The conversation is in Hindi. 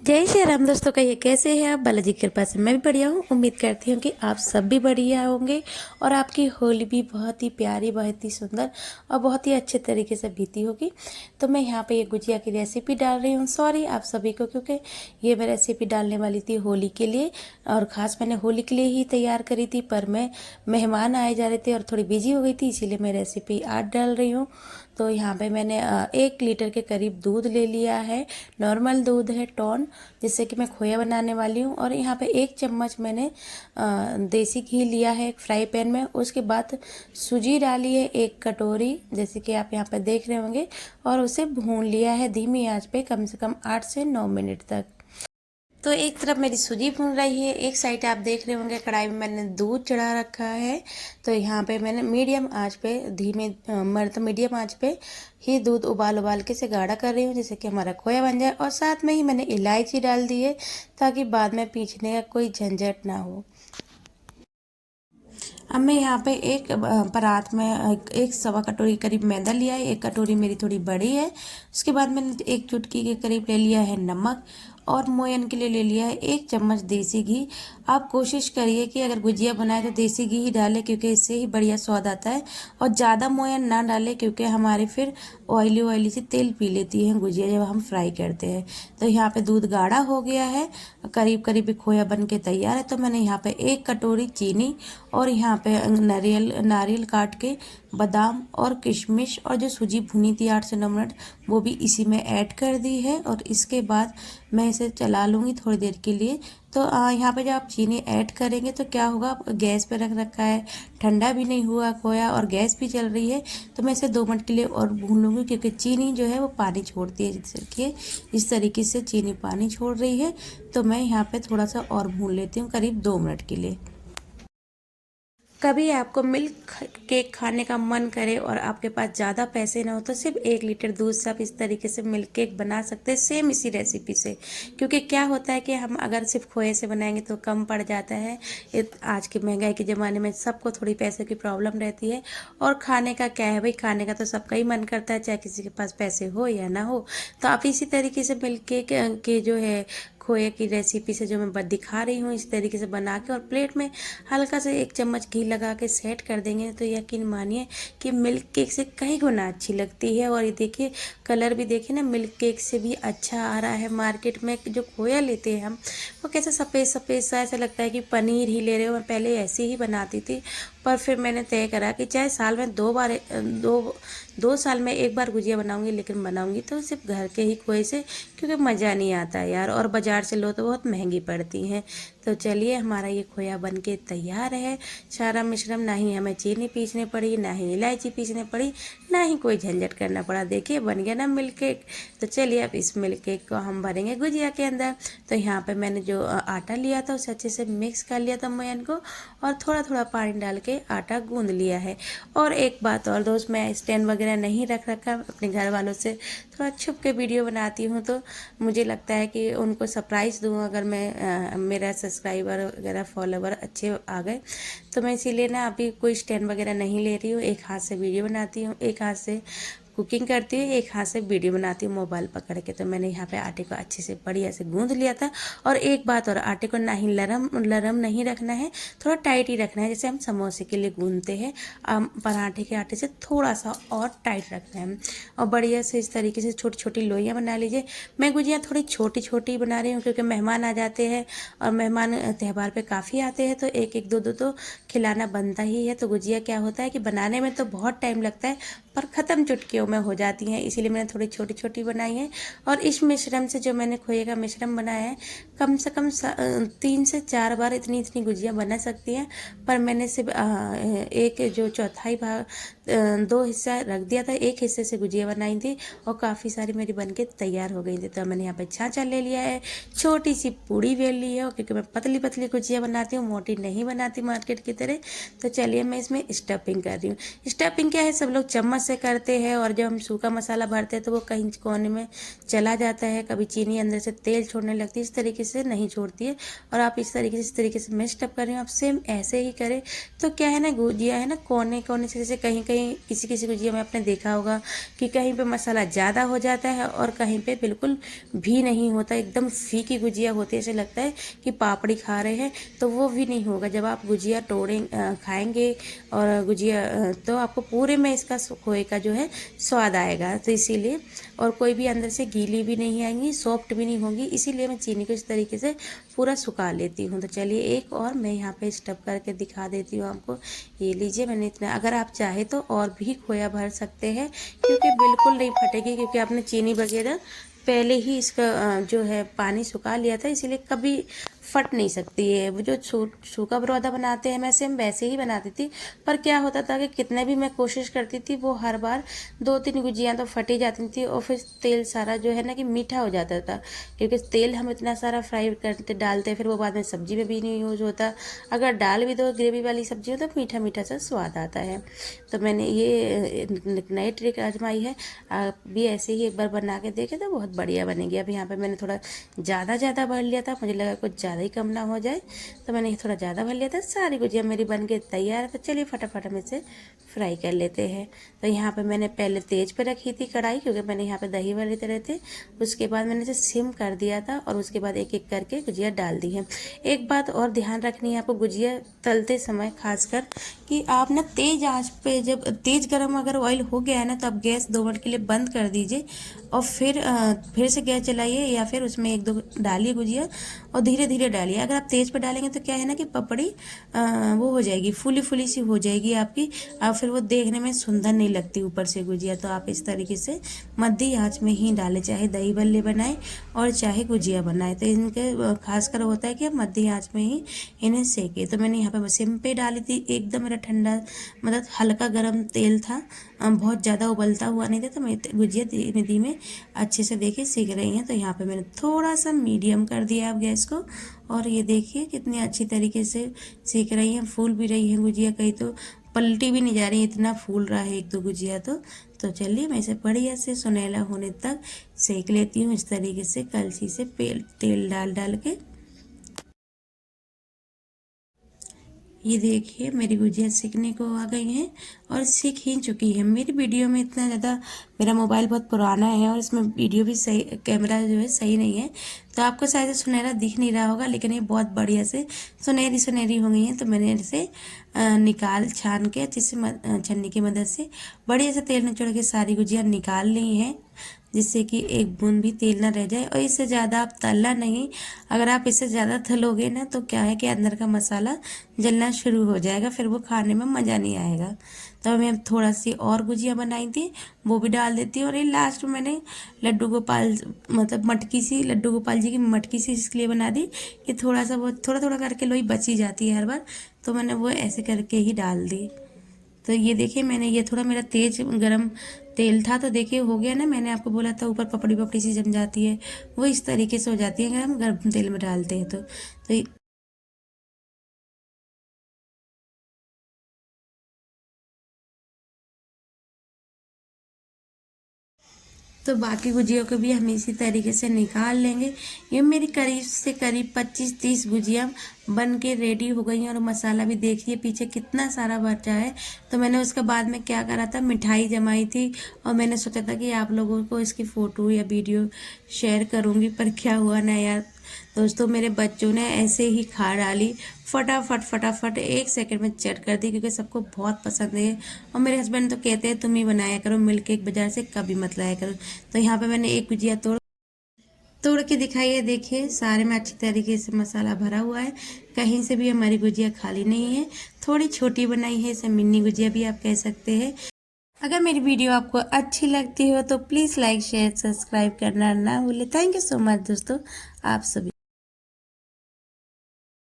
जय श्री राम दोस्तों, कहिए कैसे हैं आप। बालाजी की कृपा से मैं भी बढ़िया हूँ। उम्मीद करती हूँ कि आप सब भी बढ़िया होंगे और आपकी होली भी बहुत ही प्यारी, बहुत ही सुंदर और बहुत ही अच्छे तरीके से बीती होगी। तो मैं यहाँ पे ये गुजिया की रेसिपी डाल रही हूँ। सॉरी आप सभी को, क्योंकि ये मैं रेसिपी डालने वाली थी होली के लिए और ख़ास मैंने होली के लिए ही तैयार करी थी, पर मैं मेहमान आए जा रहे थे और थोड़ी बिजी हो गई थी, इसीलिए मैं रेसिपी आज डाल रही हूँ। तो यहाँ पे मैंने 1 लीटर के करीब दूध ले लिया है। नॉर्मल दूध है, टॉन, जिससे कि मैं खोया बनाने वाली हूँ। और यहाँ पे 1 चम्मच मैंने देसी घी लिया है एक फ्राई पैन में। उसके बाद सूजी डाली है 1 कटोरी, जैसे कि आप यहाँ पे देख रहे होंगे, और उसे भून लिया है धीमी आंच पे कम से कम 8 से 9 मिनट तक। तो एक तरफ मेरी सूजी भून रही है, एक साइड आप देख रहे होंगे कढ़ाई में मैंने दूध चढ़ा रखा है। तो यहाँ पे मैंने मीडियम आंच पे, धीमे मतलब मीडियम आंच पे ही दूध उबाल उबाल के से गाढ़ा कर रही हूँ, जिससे कि हमारा खोया बन जाए। और साथ में ही मैंने इलायची डाल दी है, ताकि बाद में पीसने का कोई झंझट ना हो। अब मैं यहाँ पे एक परात में एक सवा कटोरी करीब मैदा लिया है। 1 कटोरी मेरी थोड़ी बड़ी है। उसके बाद मैंने 1 चुटकी के करीब ले लिया है नमक, और मोयन के लिए ले लिया है 1 चम्मच देसी घी। आप कोशिश करिए कि अगर गुजिया बनाए तो देसी घी ही डालें, क्योंकि इससे ही बढ़िया स्वाद आता है। और ज़्यादा मोयन ना डालें, क्योंकि हमारे फिर ऑयली ऑयली से तेल पी लेती है गुजिया जब हम फ्राई करते हैं। तो यहाँ पे दूध गाढ़ा हो गया है, करीब करीब खोया बन के तैयार है। तो मैंने यहाँ पे 1 कटोरी चीनी और यहाँ पे नारियल काट के, बादाम और किशमिश और जो सूजी भुनी थी 8 से 9 मिनट, वो भी इसी में ऐड कर दी है। और इसके बाद मैं इसे चला लूँगी थोड़ी देर के लिए। तो यहाँ पे जब आप चीनी ऐड करेंगे तो क्या होगा, आप गैस पे रख रखा है, ठंडा भी नहीं हुआ खोया और गैस भी चल रही है। तो मैं इसे 2 मिनट के लिए और भून लूँगी, क्योंकि चीनी जो है वो पानी छोड़ती है। जैसे कि इस तरीके से चीनी पानी छोड़ रही है। तो मैं यहाँ पे थोड़ा सा और भून लेती हूँ, करीब 2 मिनट के लिए। कभी आपको मिल्क केक खाने का मन करे और आपके पास ज़्यादा पैसे ना हो, तो सिर्फ 1 लीटर दूध से आप इस तरीके से मिल्क केक बना सकते हैं, सेम इसी रेसिपी से। क्योंकि क्या होता है कि हम अगर सिर्फ खोए से बनाएंगे तो कम पड़ जाता है। आज के महंगाई के ज़माने में सबको थोड़ी पैसे की प्रॉब्लम रहती है। और खाने का क्या है भाई, खाने का तो सबका ही मन करता है, चाहे किसी के पास पैसे हो या ना हो। तो आप इसी तरीके से मिल्क केक के जो है खोए की रेसिपी से जो मैं दिखा रही हूँ, इस तरीके से बना के और प्लेट में हल्का से 1 चम्मच घी लगा के सेट कर देंगे, तो यकीन मानिए कि मिल्क केक से कहीं गुना अच्छी लगती है। और ये देखिए, कलर भी देखिए ना, मिल्क केक से भी अच्छा आ रहा है। मार्केट में जो खोया लेते हैं हम, वो कैसा सफ़ेद सफ़ेद सा ऐसा लगता है कि पनीर ही ले रहे हो। मैं पहले ऐसे ही बनाती थी, पर फिर मैंने तय करा कि चाहे साल में 2 बार, 2 साल में 1 बार गुजिया बनाऊंगी, लेकिन बनाऊंगी तो सिर्फ घर के ही खोए से, क्योंकि मज़ा नहीं आता यार। और बाज़ार से लो तो बहुत महंगी पड़ती हैं। तो चलिए, हमारा ये खोया बन के तैयार है। सारा मिश्रण, ना ही हमें चीनी पीसने पड़ी, ना ही इलायची पीसने पड़ी, ना ही कोई झंझट करना पड़ा। देखिए बन गया ना मिल्क केक। तो चलिए अब इस मिल्क केक को हम भरेंगे गुजिया के अंदर। तो यहाँ पे मैंने जो आटा लिया था उसे अच्छे से मिक्स कर लिया था मोयन को, और थोड़ा थोड़ा पानी डाल के आटा गूंद लिया है। और एक बात और दोस्त, मैं स्टैंड वगैरह नहीं रख रखा, अपने घर वालों से थोड़ा छुप के वीडियो बनाती हूँ। तो मुझे लगता है कि उनको सरप्राइज़ दूँ, अगर मैं मेरा सब्सक्राइबर वगैरह फॉलोवर अच्छे आ गए तो मैं इसीलिए ना अभी कोई स्टैंड वगैरह नहीं ले रही हूँ। एक हाथ से वीडियो बनाती हूँ, एक हाथ से कुकिंग करती हूँ, एक हाथ से वीडियो बनाती हूँ मोबाइल पकड़ के। तो मैंने यहाँ पे आटे को अच्छे से बढ़िया से गूंद लिया था। और एक बात और, आटे को ना ही लरम नहीं रखना है, थोड़ा टाइट ही रखना है, जैसे हम समोसे के लिए गूंदते हैं। पराठे के आटे से थोड़ा सा और टाइट रखना है। और बढ़िया से इस तरीके से छोटी छोटी लोइयाँ बना लीजिए। मैं गुजिया थोड़ी छोटी छोटी बना रही हूँ, क्योंकि मेहमान आ जाते हैं और मेहमान त्यौहार पे काफ़ी आते हैं, तो एक एक दो दो तो खिलाना बनता ही है। तो गुजिया क्या होता है कि बनाने में तो बहुत टाइम लगता है, पर ख़त्म चुटकियों में हो जाती हैं, इसीलिए मैंने थोड़ी छोटी छोटी बनाई है। और इस मिश्रण से, जो मैंने खोए का मिश्रण बनाया है, कम से कम 3 से 4 बार इतनी इतनी गुजिया बना सकती हैं। पर मैंने सिर्फ एक जो चौथाई भाग, 2 हिस्सा रख दिया था, एक हिस्से से गुजिया बनाई थी और काफ़ी सारी मेरी बनके तैयार हो गई थी। तो मैंने यहाँ पे छाँचा ले लिया है, छोटी सी पूड़ी बेल ली है, क्योंकि मैं पतली पतली गुजिया बनाती हूँ, मोटी नहीं बनाती मार्केट की तरह। तो चलिए मैं इसमें स्टफिंग कर रही हूँ। स्टफिंग क्या है, सब लोग चम्मच से करते हैं और जब हम सूखा मसाला भरते हैं तो वो कहीं कोने में चला जाता है, कभी चीनी अंदर से तेल छोड़ने लगती है, इस तरीके से नहीं छोड़ती है। और आप इस तरीके से मैं स्टफ कर रही हूँ, आप सेम ऐसे ही करें। तो क्या है ना, गुजिया है ना कोने कोने से, जैसे कहीं कहीं किसी गुजिया में आपने देखा होगा कि कहीं पे मसाला ज़्यादा हो जाता है और कहीं पे बिल्कुल भी नहीं होता, एकदम फीकी गुजिया होती है, ऐसे लगता है कि पापड़ी खा रहे हैं। तो वो भी नहीं होगा जब आप गुजिया खाएंगे और गुजिया तो आपको पूरे में इसका खोए का जो है स्वाद आएगा। तो इसीलिए, और कोई भी अंदर से गीली भी नहीं आएंगी, सॉफ्ट भी नहीं होंगी, इसीलिए मैं चीनी को इस तरीके से पूरा सुखा लेती हूँ। तो चलिए एक और मैं यहाँ पे स्टफ करके दिखा देती हूँ आपको। ये लीजिए, मैंने इतना, अगर आप चाहे तो और भी खोया भर सकते हैं, क्योंकि बिल्कुल नहीं फटेगी, क्योंकि आपने चीनी वगैरह पहले ही इसका जो है पानी सुखा लिया था, इसीलिए कभी फट नहीं सकती है। वो जो सूखा बरौदा बनाते हैं मैं सेम वैसे ही बनाती थी, पर क्या होता था कि कितने भी मैं कोशिश करती थी वो हर बार 2-3 गुजियाँ तो फटी जाती थी और फिर तेल सारा जो है ना कि मीठा हो जाता था, क्योंकि तेल हम इतना सारा फ्राई करते डालते फिर वो बाद में सब्जी में भी नहीं यूज होता। अगर डाल भी दो ग्रेवी वाली सब्जी हो तो मीठा मीठा सा स्वाद आता है। तो मैंने ये नई ट्रिक आजमाई है, आप भी ऐसे ही एक बार बना के देखे तो बहुत बढ़िया बनेगी। अब यहाँ पे मैंने थोड़ा ज़्यादा भर लिया था, मुझे लगा कुछ ज़्यादा ही कम ना हो जाए, तो मैंने थोड़ा ज़्यादा भर लिया था। सारी गुजिया मेरी बन के तैयार है, तो चलिए फटाफट हम इसे फ्राई कर लेते हैं। तो यहाँ पे मैंने पहले तेज पे रखी थी कढ़ाई, क्योंकि मैंने यहाँ पे दही वाले तरह थे। उसके बाद मैंने इसे सिम कर दिया था और उसके बाद एक एक करके गुजिया डाल दी है। एक बात और ध्यान रखनी है आपको गुजिया तलते समय खासकर, कि आप ना तेज आंच पे, जब तेज गर्म अगर ऑयल हो गया है ना, तो आप गैस 2 मिनट के लिए बंद कर दीजिए और फिर से गैस चलाइए, या फिर उसमें 1-2 डालिए गुजिया और धीरे धीरे डालिए। अगर आप तेज पे डालेंगे तो क्या है ना कि पपड़ी वो हो जाएगी, फूली फूली सी हो जाएगी आपकी, और फिर वो देखने में सुंदर नहीं लगती ऊपर से गुजिया। तो आप इस तरीके से मध्य आंच में ही डालें, चाहे दही बल्ले बनाए और चाहे गुजिया बनाए, तो इनके खासकर होता है कि आप मध्य आंच में ही इन्हें सेके। तो मैंने यहाँ पे सिम पे डाली थी, एकदम मेरा ठंडा मतलब हल्का गर्म तेल था, बहुत ज़्यादा उबलता हुआ नहीं था। तो मैं गुजिया धीमे धीमे अच्छे से देखिए सीख रही हैं। तो यहाँ पे मैंने थोड़ा सा मीडियम कर दिया आप गैस को, और ये देखिए कितनी अच्छी तरीके से सीख रही हैं, फूल भी रही हैं गुजिया, कहीं तो पलटी भी नहीं जा रही, इतना फूल रहा है 1-2 गुजिया तो चलिए मैं इसे बढ़िया से सुनहला होने तक सेक लेती हूँ, इस तरीके से कलछी से तेल डाल डाल के। ये देखिए मेरी गुजिया सीखने को आ गई हैं और सीख ही चुकी है। मेरी वीडियो में इतना ज़्यादा, मेरा मोबाइल बहुत पुराना है और इसमें वीडियो भी सही, कैमरा जो है सही नहीं है, तो आपको शायद सुनहरा दिख नहीं रहा होगा, लेकिन ये बहुत बढ़िया से सुनहरी हो गई हैं। तो मैंने इसे निकाल छान के अच्छे से छन्नी की मदद से बढ़िया से तेल निचोड़ के सारी गुजिया निकाल ली हैं, जिससे कि एक बूंद भी तेल ना रह जाए। और इससे ज़्यादा आप तलना नहीं, अगर आप इससे ज़्यादा तलोगे ना तो क्या है कि अंदर का मसाला जलना शुरू हो जाएगा, फिर वो खाने में मज़ा नहीं आएगा। तो मैं थोड़ा सी और गुजिया बनाई थी, वो भी डाल देती हूँ। और ये लास्ट में मैंने लड्डू गोपाल मतलब लड्डू गोपाल जी की मटकी सी इसलिए बना दी कि थोड़ा सा वो थोड़ा करके लोई बची जाती है हर बार, तो मैंने वो ऐसे करके ही डाल दी। तो ये देखिए मैंने, ये थोड़ा मेरा तेज गरम तेल था, तो देखिए हो गया ना, मैंने आपको बोला था ऊपर पपड़ी पपड़ी सी जम जाती है, वो इस तरीके से हो जाती है अगर हम गर्म तेल में डालते हैं तो तो बाकी गुजिया को भी हम इसी तरीके से निकाल लेंगे। ये मेरी करीब से करीब 25-30 गुजिया बन के रेडी हो गई हैं, और मसाला भी देखिए पीछे कितना सारा बचा है। तो मैंने उसके बाद में क्या करा था, मिठाई जमाई थी, और मैंने सोचा था कि आप लोगों को इसकी फ़ोटो या वीडियो शेयर करूँगी, पर क्या हुआ ना यार दोस्तों, मेरे बच्चों ने ऐसे ही खा डाली, फटाफट 1 सेकंड में चट कर दी, क्योंकि सबको बहुत पसंद है। और मेरे हस्बैंड तो कहते हैं तुम ही बनाया करो, मिल के एक बाजार से कभी मत लाया करो। तो यहाँ पे मैंने एक गुजिया तोड़ के दिखाई है, देखिए सारे में अच्छी तरीके से मसाला भरा हुआ है, कहीं से भी हमारी गुजिया खाली नहीं है। थोड़ी छोटी बनाई है, इसे मिनी गुजिया भी आप कह सकते हैं। अगर मेरी वीडियो आपको अच्छी लगती हो तो प्लीज़ लाइक शेयर सब्सक्राइब करना ना भूलें। थैंक यू सो मच दोस्तों, आप सभी।